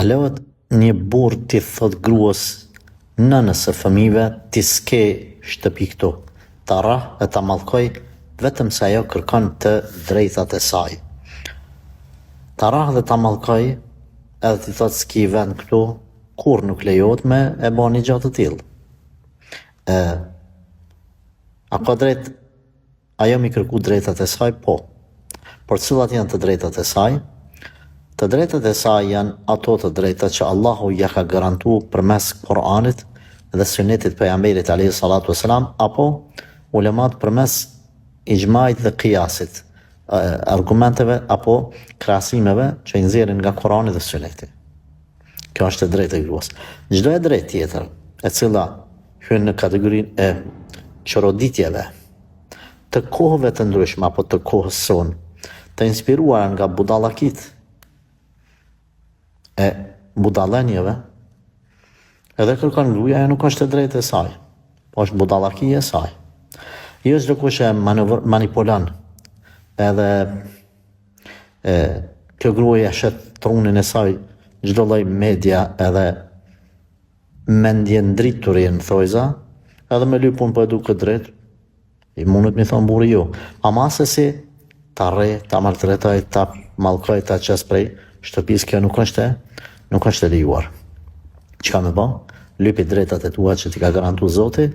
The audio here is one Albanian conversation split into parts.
A lejohet një burr t'i thot gruas nënës së fëmijëve ti s'ke shtëpi këtu, ta rrah e ta mallkoj vetëm se ajo kërkon të drejtat e saj. Ta rrah dhe ta mallkoj edhe t'i thot s'ki vend këtu, kur nuk lejohet me e bo një gjatë të tillë. A ka drejt ajo mi kërku drejtat e saj? Po. Por cilat janë të drejtat e saj? Të drejtat e saj janë ato të drejtat që Allahu ja ka garantu përmes Kur'anit dhe Sunetit pejgamberit alayhi salatu wasalam, apo ulemat përmes ijmait dhe qiyasit, argumenteve apo krahasimeve që i nxjerrin nga Kur'ani dhe Suneti. Kjo është e drejtë e gruas. Çdo e drejtë tjetër, e cila hyn në kategorinë e çoroditjeve, të kohëve të ndryshme apo të kohës sonë, të inspiruar nga budallakit e budallenjeve, edhe kërkon gruaja, ajo nuk është e drejtë e saj, po është budallakia e saj. Jo çdo kush e manipulon, edhe kjo gruaja shet trunin e saj çdo lloj media edhe mendje ndriturin thojza, edhe me lypun po e du këtë drejt, i mundet mi thonë burri jo. Ama se si ta rre, ta maltretoj, ta mallkoj, ta qes prej shtëpis, kjo nuk është e lejuar. Çka me bë? Lypi drejtat e tua që t'i ka garantu Zoti,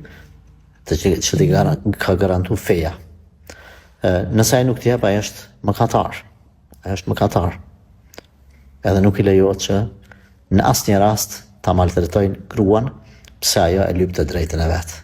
që t'i ka garantu feja. Nëse ai nuk t'i jep, ai është mëkatar. Ai është mëkatar. Edhe nuk i lejohet që në asnjë rast ta maltretojnë gruan pse ajo e lyp të drejtën e vet.